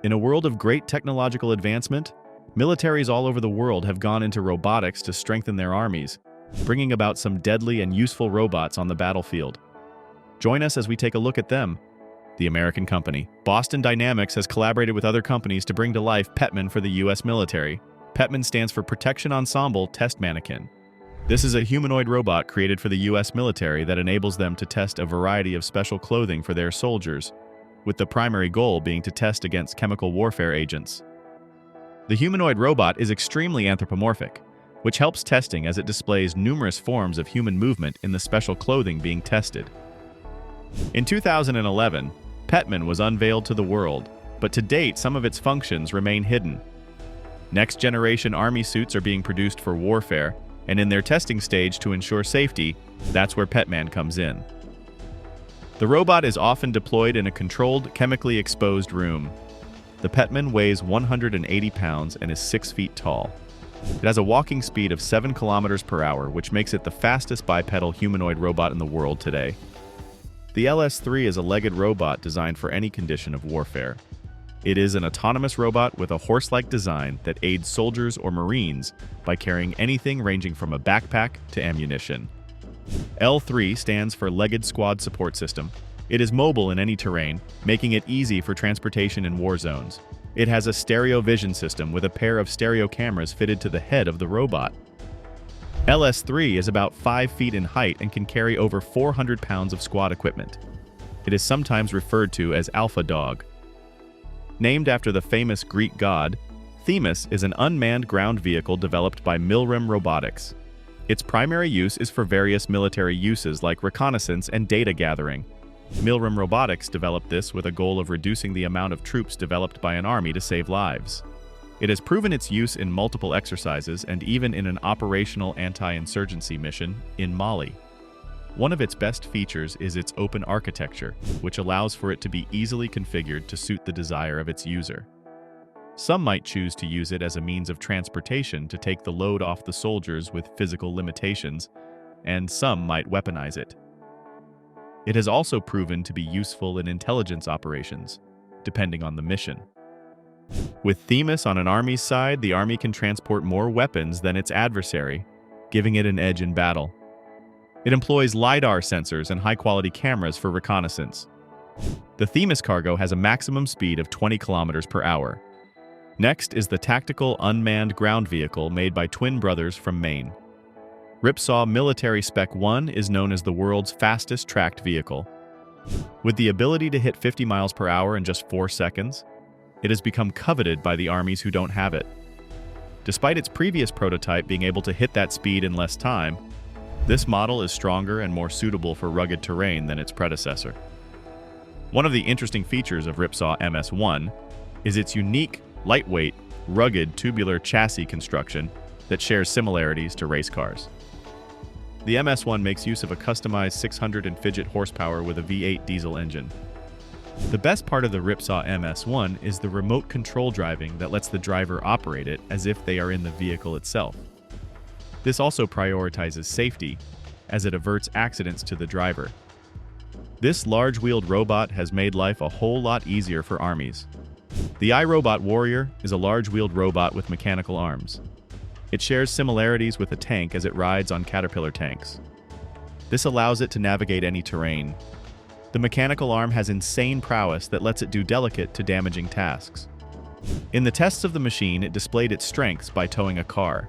In a world of great technological advancement, militaries all over the world have gone into robotics to strengthen their armies, bringing about some deadly and useful robots on the battlefield. Join us as we take a look at them. The American company. Boston Dynamics has collaborated with other companies to bring to life Petman for the U.S. military. Petman stands for Protection Ensemble Test Mannequin. This is a humanoid robot created for the U.S. military that enables them to test a variety of special clothing for their soldiers, with the primary goal being to test against chemical warfare agents. The humanoid robot is extremely anthropomorphic, which helps testing as it displays numerous forms of human movement in the special clothing being tested. In 2011, Petman was unveiled to the world, but to date some of its functions remain hidden. Next-generation army suits are being produced for warfare, and in their testing stage to ensure safety, that's where Petman comes in. The robot is often deployed in a controlled, chemically exposed room. The Petman weighs 180 pounds and is 6 feet tall. It has a walking speed of 7 kilometers per hour, which makes it the fastest bipedal humanoid robot in the world today. The LS-3 is a legged robot designed for any condition of warfare. It is an autonomous robot with a horse-like design that aids soldiers or Marines by carrying anything ranging from a backpack to ammunition. L3 stands for Legged Squad Support System. It is mobile in any terrain, making it easy for transportation in war zones. It has a stereo vision system with a pair of stereo cameras fitted to the head of the robot. LS3 is about 5 feet in height and can carry over 400 pounds of squad equipment. It is sometimes referred to as Alpha Dog. Named after the famous Greek god, Themis is an unmanned ground vehicle developed by Robotics. Its primary use is for various military uses like reconnaissance and data gathering. Robotics developed this with a goal of reducing the amount of troops developed by an army to save lives. It has proven its use in multiple exercises and even in an operational anti-insurgency mission in Mali. One of its best features is its open architecture, which allows for it to be easily configured to suit the desire of its user. Some might choose to use it as a means of transportation to take the load off the soldiers with physical limitations, and some might weaponize it. It has also proven to be useful in intelligence operations, depending on the mission. With Themis on an army's side, the army can transport more weapons than its adversary, giving it an edge in battle. It employs LiDAR sensors and high-quality cameras for reconnaissance. The Themis cargo has a maximum speed of 20 kilometers per hour. Next is the tactical unmanned ground vehicle made by twin brothers from Maine. Ripsaw Military Spec 1 is known as the world's fastest tracked vehicle. With the ability to hit 50 miles per hour in just 4 seconds, it has become coveted by the armies who don't have it. Despite its previous prototype being able to hit that speed in less time, this model is stronger and more suitable for rugged terrain than its predecessor. One of the interesting features of Ripsaw MS-1 is its unique, lightweight, rugged tubular chassis construction that shares similarities to race cars. The MS-1 makes use of a customized 600 and fidget horsepower with a V8 diesel engine. The best part of the Ripsaw MS-1 is the remote control driving that lets the driver operate it as if they are in the vehicle itself. This also prioritizes safety, as it averts accidents to the driver. This large-wheeled robot has made life a whole lot easier for armies. The iRobot Warrior is a large-wheeled robot with mechanical arms. It shares similarities with a tank as it rides on Caterpillar tanks. This allows it to navigate any terrain. The mechanical arm has insane prowess that lets it do delicate to damaging tasks. In the tests of the machine, it displayed its strengths by towing a car.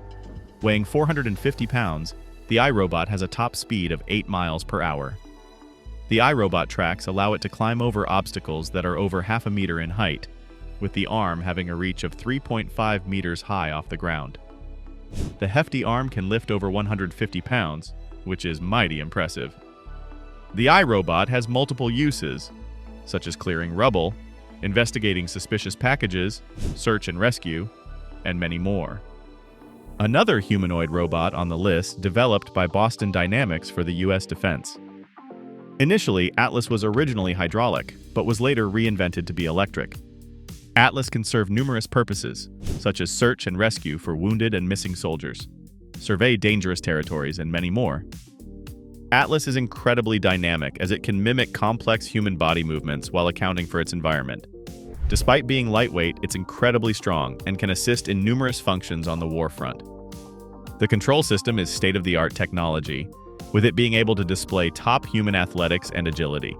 Weighing 450 pounds, the iRobot has a top speed of 8 miles per hour. The iRobot tracks allow it to climb over obstacles that are over half a meter in height, with the arm having a reach of 3.5 meters high off the ground. The hefty arm can lift over 150 pounds, which is mighty impressive. The iRobot has multiple uses, such as clearing rubble, investigating suspicious packages, search and rescue, and many more. Another humanoid robot on the list developed by Boston Dynamics for the U.S. defense. Initially, Atlas was originally hydraulic, but was later reinvented to be electric. Atlas can serve numerous purposes, such as search and rescue for wounded and missing soldiers, survey dangerous territories, and many more. Atlas is incredibly dynamic as it can mimic complex human body movements while accounting for its environment. Despite being lightweight, it's incredibly strong and can assist in numerous functions on the war front. The control system is state-of-the-art technology, with it being able to display top human athletics and agility.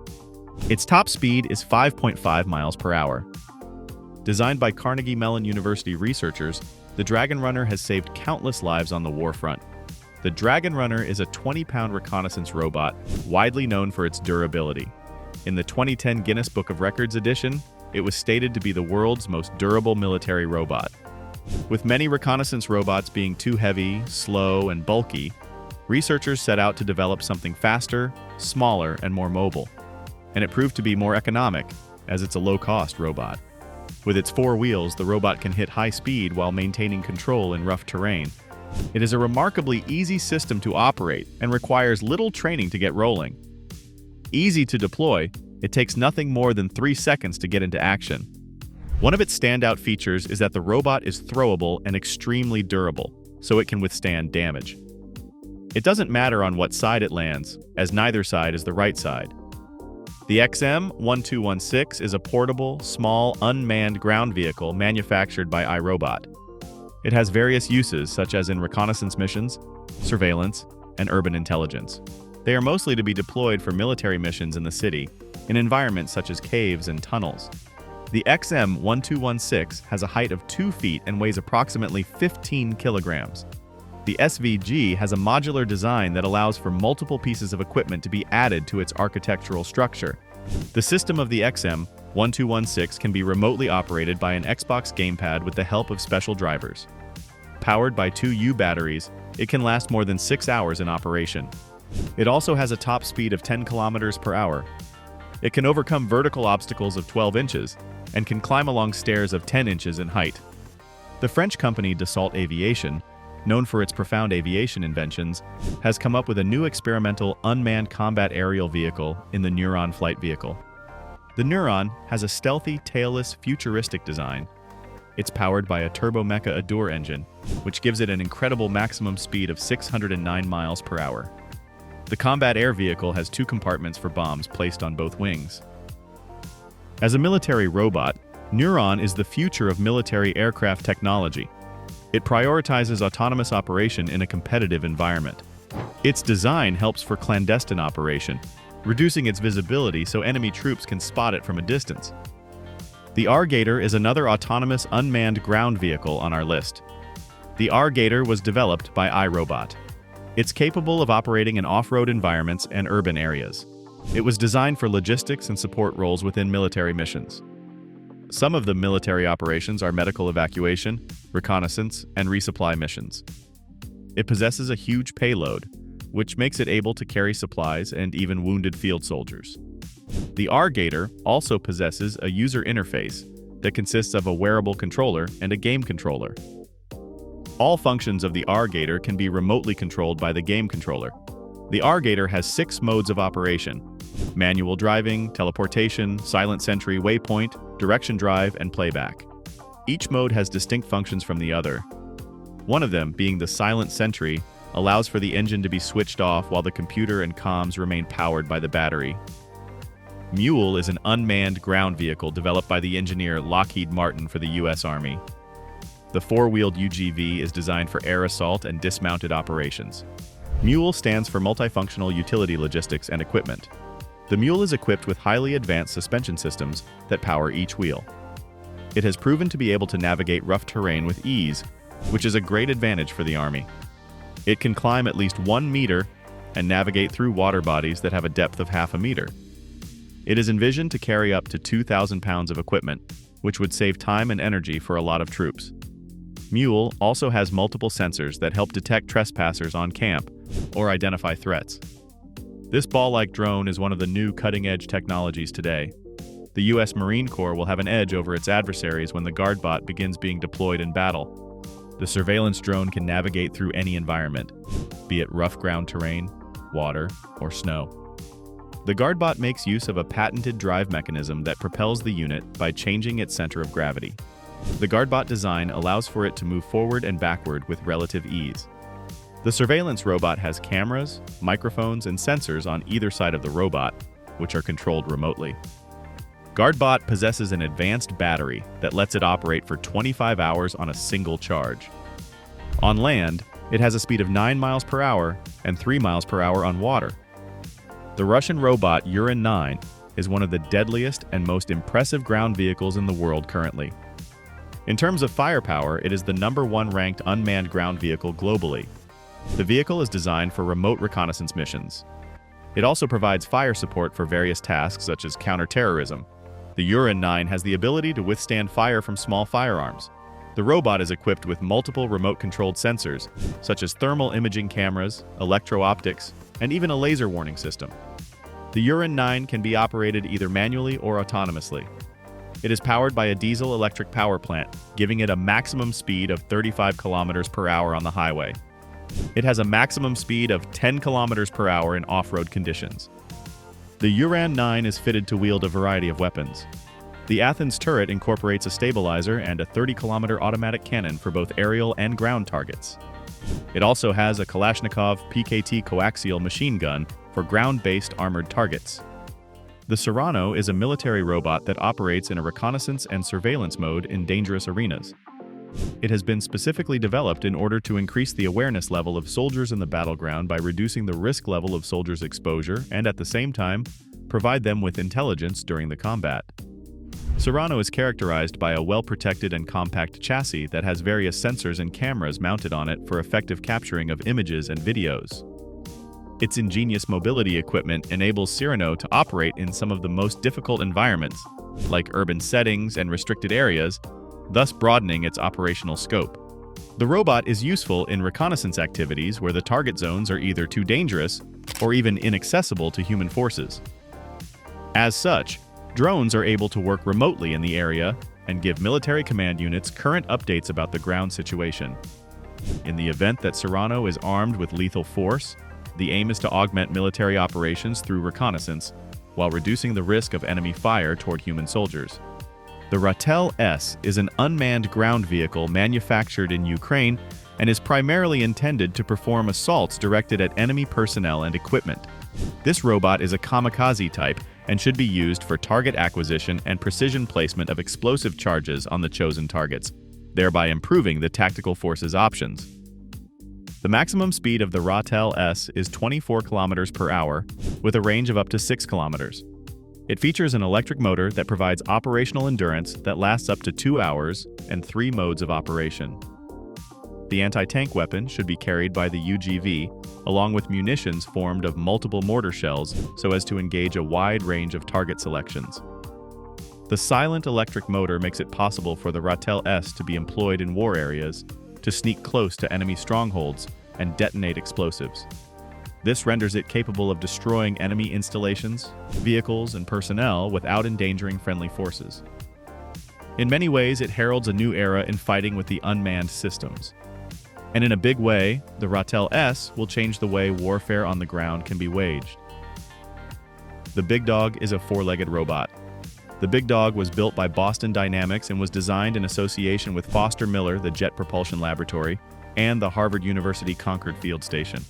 Its top speed is 5.5 miles per hour. Designed by Carnegie Mellon University researchers, the Dragon Runner has saved countless lives on the war front. The Dragon Runner is a 20-pound reconnaissance robot, widely known for its durability. In the 2010 Guinness Book of Records edition, it was stated to be the world's most durable military robot. With many reconnaissance robots being too heavy, slow, and bulky, researchers set out to develop something faster, smaller, and more mobile. And it proved to be more economic, as it's a low-cost robot. With its 4 wheels, the robot can hit high speed while maintaining control in rough terrain. It is a remarkably easy system to operate and requires little training to get rolling. Easy to deploy, it takes nothing more than 3 seconds to get into action. One of its standout features is that the robot is throwable and extremely durable, so it can withstand damage. It doesn't matter on what side it lands, as neither side is the right side. The XM-1216 is a portable, small, unmanned ground vehicle manufactured by iRobot. It has various uses, such as in reconnaissance missions, surveillance, and urban intelligence. They are mostly to be deployed for military missions in the city, in environments such as caves and tunnels. The XM-1216 has a height of 2 feet and weighs approximately 15 kilograms. The SVG has a modular design that allows for multiple pieces of equipment to be added to its architectural structure. The system of the XM-1216 can be remotely operated by an Xbox gamepad with the help of special drivers. Powered by 2 U batteries, it can last more than 6 hours in operation. It also has a top speed of 10 kilometers per hour. It can overcome vertical obstacles of 12 inches and can climb along stairs of 10 inches in height. The French company Dassault Aviation, known for its profound aviation inventions, has come up with a new experimental unmanned combat aerial vehicle in the Neuron flight vehicle. The Neuron has a stealthy, tailless, futuristic design. It's powered by a turbo Mecha Adour engine, which gives it an incredible maximum speed of 609 miles per hour. The combat air vehicle has 2 compartments for bombs placed on both wings. As a military robot, Neuron is the future of military aircraft technology. It prioritizes autonomous operation in a competitive environment. Its design helps for clandestine operation, reducing its visibility so enemy troops can spot it from a distance. The R-Gator is another autonomous unmanned ground vehicle on our list. The R-Gator was developed by iRobot. It's capable of operating in off-road environments and urban areas. It was designed for logistics and support roles within military missions. Some of the military operations are medical evacuation, reconnaissance, and resupply missions. It possesses a huge payload, which makes it able to carry supplies and even wounded field soldiers. The R-Gator also possesses a user interface that consists of a wearable controller and a game controller. All functions of the R-Gator can be remotely controlled by the game controller. The R-Gator has 6 modes of operation: manual driving, teleportation, silent sentry, waypoint, direction drive, and playback. Each mode has distinct functions from the other. One of them, being the silent sentry, allows for the engine to be switched off while the computer and comms remain powered by the battery. Mule is an unmanned ground vehicle developed by the engineer Lockheed Martin for the U.S. Army. The 4-wheeled UGV is designed for air assault and dismounted operations. Mule stands for Multifunctional Utility Logistics and Equipment. The Mule is equipped with highly advanced suspension systems that power each wheel. It has proven to be able to navigate rough terrain with ease, which is a great advantage for the Army. It can climb at least 1 meter and navigate through water bodies that have a depth of half a meter. It is envisioned to carry up to 2,000 pounds of equipment, which would save time and energy for a lot of troops. Mule also has multiple sensors that help detect trespassers on camp or identify threats. This ball-like drone is one of the new cutting-edge technologies today. The U.S. Marine Corps will have an edge over its adversaries when the GuardBot begins being deployed in battle. The surveillance drone can navigate through any environment, be it rough ground terrain, water, or snow. The GuardBot makes use of a patented drive mechanism that propels the unit by changing its center of gravity. The GuardBot design allows for it to move forward and backward with relative ease. The surveillance robot has cameras, microphones, and sensors on either side of the robot, which are controlled remotely. GuardBot possesses an advanced battery that lets it operate for 25 hours on a single charge. On land, it has a speed of 9 miles per hour and 3 miles per hour on water. The Russian robot Uran 9 is one of the deadliest and most impressive ground vehicles in the world currently. In terms of firepower, it is the #1 ranked unmanned ground vehicle globally. The vehicle is designed for remote reconnaissance missions. It also provides fire support for various tasks such as counterterrorism. The Uran 9 has the ability to withstand fire from small firearms. The robot is equipped with multiple remote-controlled sensors, such as thermal imaging cameras, electro-optics, and even a laser warning system. The Uran 9 can be operated either manually or autonomously. It is powered by a diesel-electric power plant, giving it a maximum speed of 35 kilometers per hour on the highway. It has a maximum speed of 10 kilometers per hour in off-road conditions. The Uran 9 is fitted to wield a variety of weapons. The Athens turret incorporates a stabilizer and a 30-kilometer automatic cannon for both aerial and ground targets. It also has a Kalashnikov PKT coaxial machine gun for ground-based armored targets. The Serrano is a military robot that operates in a reconnaissance and surveillance mode in dangerous arenas. It has been specifically developed in order to increase the awareness level of soldiers in the battleground by reducing the risk level of soldiers' exposure and, at the same time, provide them with intelligence during the combat. Serrano is characterized by a well-protected and compact chassis that has various sensors and cameras mounted on it for effective capturing of images and videos. Its ingenious mobility equipment enables Serrano to operate in some of the most difficult environments, like urban settings and restricted areas, thus broadening its operational scope. The robot is useful in reconnaissance activities where the target zones are either too dangerous or even inaccessible to human forces. As such, drones are able to work remotely in the area and give military command units current updates about the ground situation. In the event that Serrano is armed with lethal force, the aim is to augment military operations through reconnaissance while reducing the risk of enemy fire toward human soldiers. The Ratel S is an unmanned ground vehicle manufactured in Ukraine and is primarily intended to perform assaults directed at enemy personnel and equipment. This robot is a Kamikaze type and should be used for target acquisition and precision placement of explosive charges on the chosen targets, thereby improving the tactical force's options. The maximum speed of the Ratel S is 24 kilometers per hour, with a range of up to 6 kilometers. It features an electric motor that provides operational endurance that lasts up to 2 hours and 3 modes of operation. The anti-tank weapon should be carried by the UGV, along with munitions formed of multiple mortar shells so as to engage a wide range of target selections. The silent electric motor makes it possible for the Ratel S to be employed in war areas, to sneak close to enemy strongholds and detonate explosives. This renders it capable of destroying enemy installations, vehicles, and personnel without endangering friendly forces. In many ways, it heralds a new era in fighting with the unmanned systems. And in a big way, the Ratel S will change the way warfare on the ground can be waged. The Big Dog is a 4-legged robot. The Big Dog was built by Boston Dynamics and was designed in association with Foster Miller, the Jet Propulsion Laboratory, and the Harvard University Concord Field Station.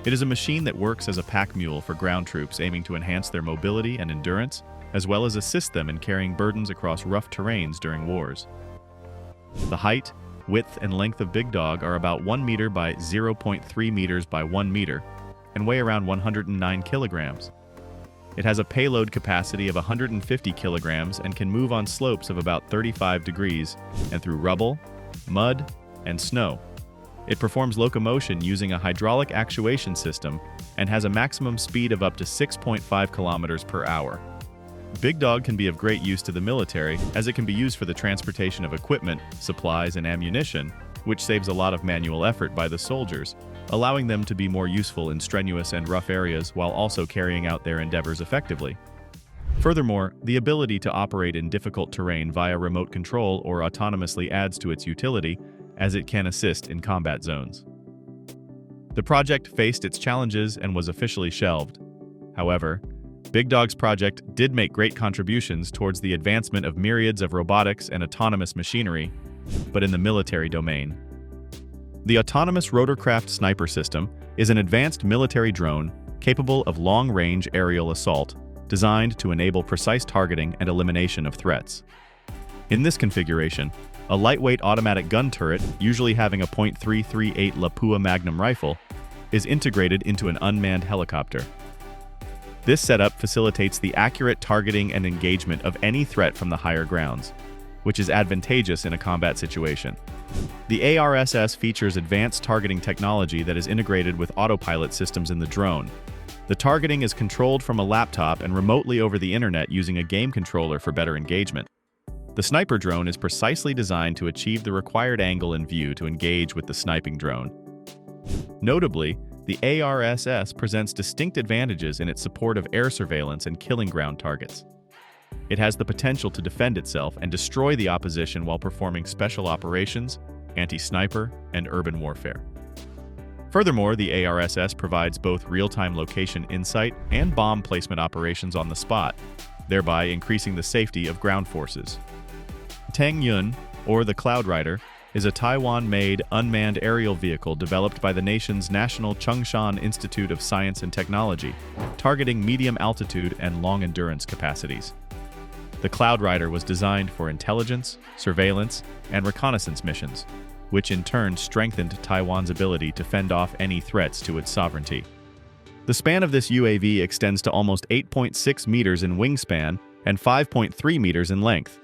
It is a machine that works as a pack mule for ground troops aiming to enhance their mobility and endurance, as well as assist them in carrying burdens across rough terrains during wars. The height, width, and length of Big Dog are about 1 meter by 0.3 meters by 1 meter and weigh around 109 kilograms. It has a payload capacity of 150 kilograms and can move on slopes of about 35 degrees and through rubble, mud, and snow. It performs locomotion using a hydraulic actuation system and has a maximum speed of up to 6.5 kilometers per hour. Big Dog can be of great use to the military, as it can be used for the transportation of equipment, supplies, and ammunition, which saves a lot of manual effort by the soldiers, allowing them to be more useful in strenuous and rough areas while also carrying out their endeavors effectively. Furthermore, the ability to operate in difficult terrain via remote control or autonomously adds to its utility, as it can assist in combat zones. The project faced its challenges and was officially shelved. However, Big Dog's project did make great contributions towards the advancement of myriads of robotics and autonomous machinery, but in the military domain. The Autonomous Rotorcraft Sniper System is an advanced military drone capable of long-range aerial assault designed to enable precise targeting and elimination of threats. In this configuration, a lightweight automatic gun turret, usually having a .338 Lapua Magnum rifle, is integrated into an unmanned helicopter. This setup facilitates the accurate targeting and engagement of any threat from the higher grounds, which is advantageous in a combat situation. The ARSS features advanced targeting technology that is integrated with autopilot systems in the drone. The targeting is controlled from a laptop and remotely over the internet using a game controller for better engagement. The sniper drone is precisely designed to achieve the required angle and view to engage with the sniping drone. Notably, the ARSS presents distinct advantages in its support of air surveillance and killing ground targets. It has the potential to defend itself and destroy the opposition while performing special operations, anti-sniper, and urban warfare. Furthermore, the ARSS provides both real-time location insight and bomb placement operations on the spot, thereby increasing the safety of ground forces. Tang Yun, or the Cloud Rider, is a Taiwan-made unmanned aerial vehicle developed by the nation's National Chung-Shan Institute of Science and Technology, targeting medium altitude and long endurance capacities. The Cloud Rider was designed for intelligence, surveillance, and reconnaissance missions, which in turn strengthened Taiwan's ability to fend off any threats to its sovereignty. The span of this UAV extends to almost 8.6 meters in wingspan and 5.3 meters in length.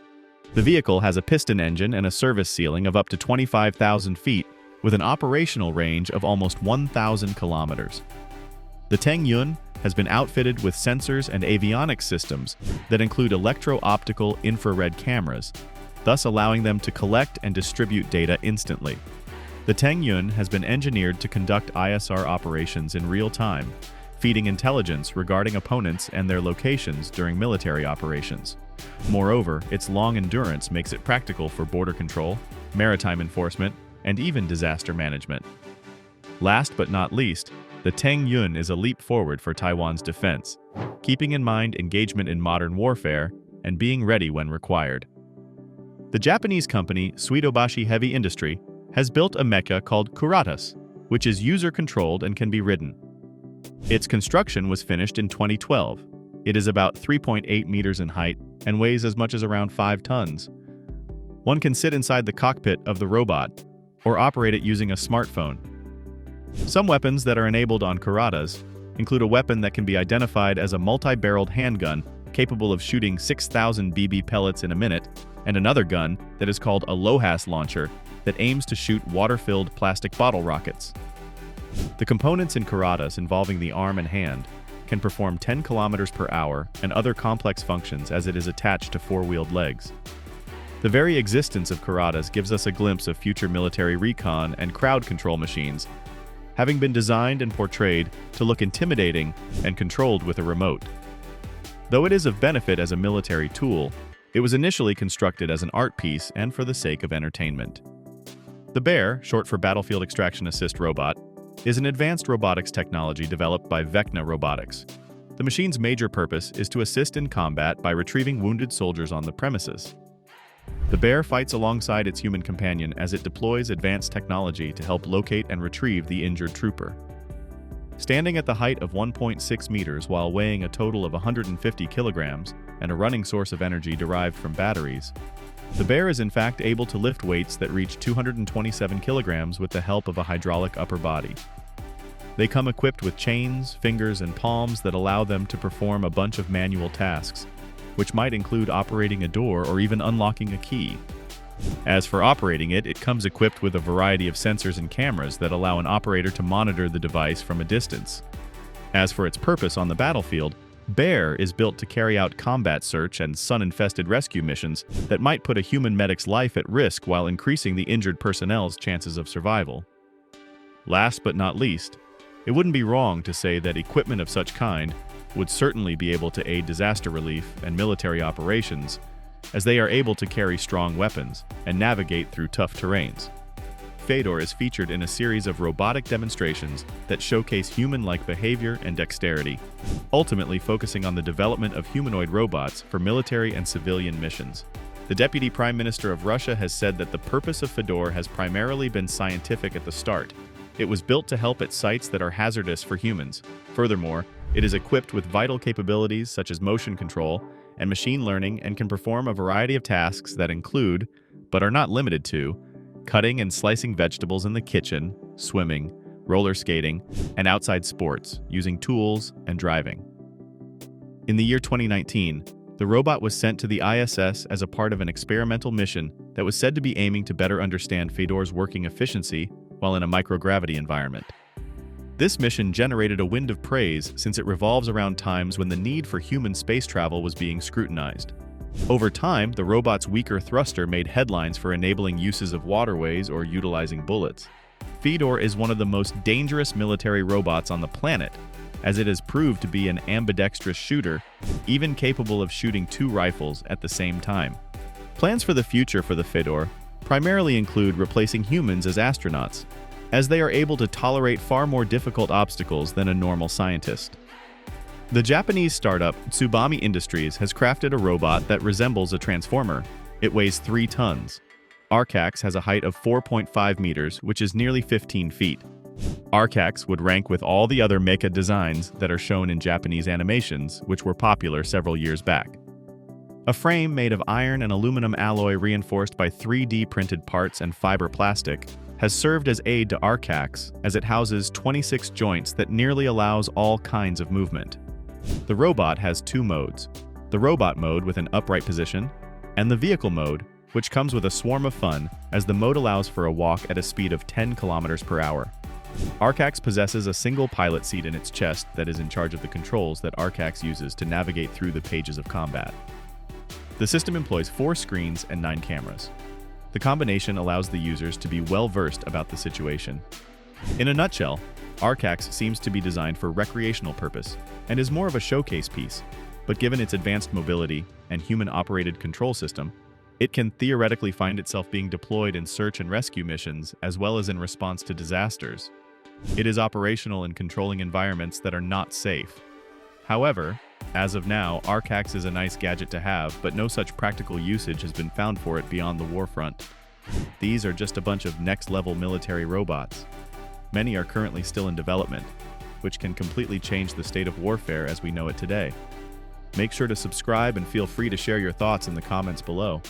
The vehicle has a piston engine and a service ceiling of up to 25,000 feet, with an operational range of almost 1,000 kilometers. The Tang Yun has been outfitted with sensors and avionics systems that include electro-optical infrared cameras, thus allowing them to collect and distribute data instantly. The Tang Yun has been engineered to conduct ISR operations in real time, feeding intelligence regarding opponents and their locations during military operations. Moreover, its long endurance makes it practical for border control, maritime enforcement, and even disaster management. Last but not least, the Tang Yun is a leap forward for Taiwan's defense, keeping in mind engagement in modern warfare and being ready when required. The Japanese company Suidobashi Heavy Industry has built a mecha called Kuratas, which is user-controlled and can be ridden. Its construction was finished in 2012. It is about 3.8 meters in height and weighs as much as around 5 tons. One can sit inside the cockpit of the robot or operate it using a smartphone. Some weapons that are enabled on Kuratas include a weapon that can be identified as a multi-barreled handgun capable of shooting 6,000 BB pellets in a minute, and another gun that is called a LOHAS launcher that aims to shoot water-filled plastic bottle rockets. The components in Kuratas involving the arm and hand can perform 10 kilometers per hour and other complex functions as it is attached to four-wheeled legs. The very existence of Kuratas gives us a glimpse of future military recon and crowd control machines, having been designed and portrayed to look intimidating and controlled with a remote. Though it is of benefit as a military tool, it was initially constructed as an art piece and for the sake of entertainment. The Bear, short for Battlefield Extraction Assist Robot, is an advanced robotics technology developed by Vecna Robotics. The machine's major purpose is to assist in combat by retrieving wounded soldiers on the premises. The Bear fights alongside its human companion as it deploys advanced technology to help locate and retrieve the injured trooper. Standing at the height of 1.6 meters while weighing a total of 150 kilograms and a running source of energy derived from batteries, the Bear is in fact able to lift weights that reach 227 kilograms with the help of a hydraulic upper body. They come equipped with chains, fingers, and palms that allow them to perform a bunch of manual tasks, which might include operating a door or even unlocking a key. As for operating it, it comes equipped with a variety of sensors and cameras that allow an operator to monitor the device from a distance. As for its purpose on the battlefield, Bear is built to carry out combat search and sun-infested rescue missions that might put a human medic's life at risk while increasing the injured personnel's chances of survival. Last but not least, it wouldn't be wrong to say that equipment of such kind would certainly be able to aid disaster relief and military operations, as they are able to carry strong weapons and navigate through tough terrains. Fedor is featured in a series of robotic demonstrations that showcase human-like behavior and dexterity, ultimately focusing on the development of humanoid robots for military and civilian missions. The Deputy Prime Minister of Russia has said that the purpose of Fedor has primarily been scientific at the start. It was built to help at sites that are hazardous for humans. Furthermore, It is equipped with vital capabilities such as motion control and machine learning and can perform a variety of tasks that include, but are not limited to, cutting and slicing vegetables in the kitchen, swimming, roller skating, and outside sports, using tools and driving. In the year 2019, the robot was sent to the ISS as a part of an experimental mission that was said to be aiming to better understand Fedor's working efficiency while in a microgravity environment. This mission generated a wind of praise since it revolves around times when the need for human space travel was being scrutinized. Over time, the robot's weaker thruster made headlines for enabling uses of waterways or utilizing bullets. Fedor is one of the most dangerous military robots on the planet, as it has proved to be an ambidextrous shooter, even capable of shooting 2 rifles at the same time. Plans for the future for the Fedor primarily include replacing humans as astronauts, as they are able to tolerate far more difficult obstacles than a normal scientist. The Japanese startup Tsubame Industries has crafted a robot that resembles a transformer. It weighs 3 tons. Arcax has a height of 4.5 meters, which is nearly 15 feet. Arcax would rank with all the other Mecha designs that are shown in Japanese animations, which were popular several years back. A frame made of iron and aluminum alloy reinforced by 3D printed parts and fiber plastic has served as aid to Arcax, as it houses 26 joints that nearly allows all kinds of movement. The robot has 2 modes: the robot mode with an upright position, and the vehicle mode, which comes with a swarm of fun, as the mode allows for a walk at a speed of 10 kilometers per hour. Arcax possesses a single pilot seat in its chest that is in charge of the controls that Arcax uses to navigate through the pages of combat. The system employs 4 screens and 9 cameras. The combination allows the users to be well-versed about the situation. In a nutshell, Arcax seems to be designed for recreational purpose and is more of a showcase piece, but given its advanced mobility and human-operated control system, it can theoretically find itself being deployed in search and rescue missions as well as in response to disasters. It is operational in controlling environments that are not safe. However, as of now, Arcax is a nice gadget to have, but no such practical usage has been found for it beyond the warfront. These are just a bunch of next-level military robots. Many are currently still in development, which can completely change the state of warfare as we know it today. Make sure to subscribe and feel free to share your thoughts in the comments below.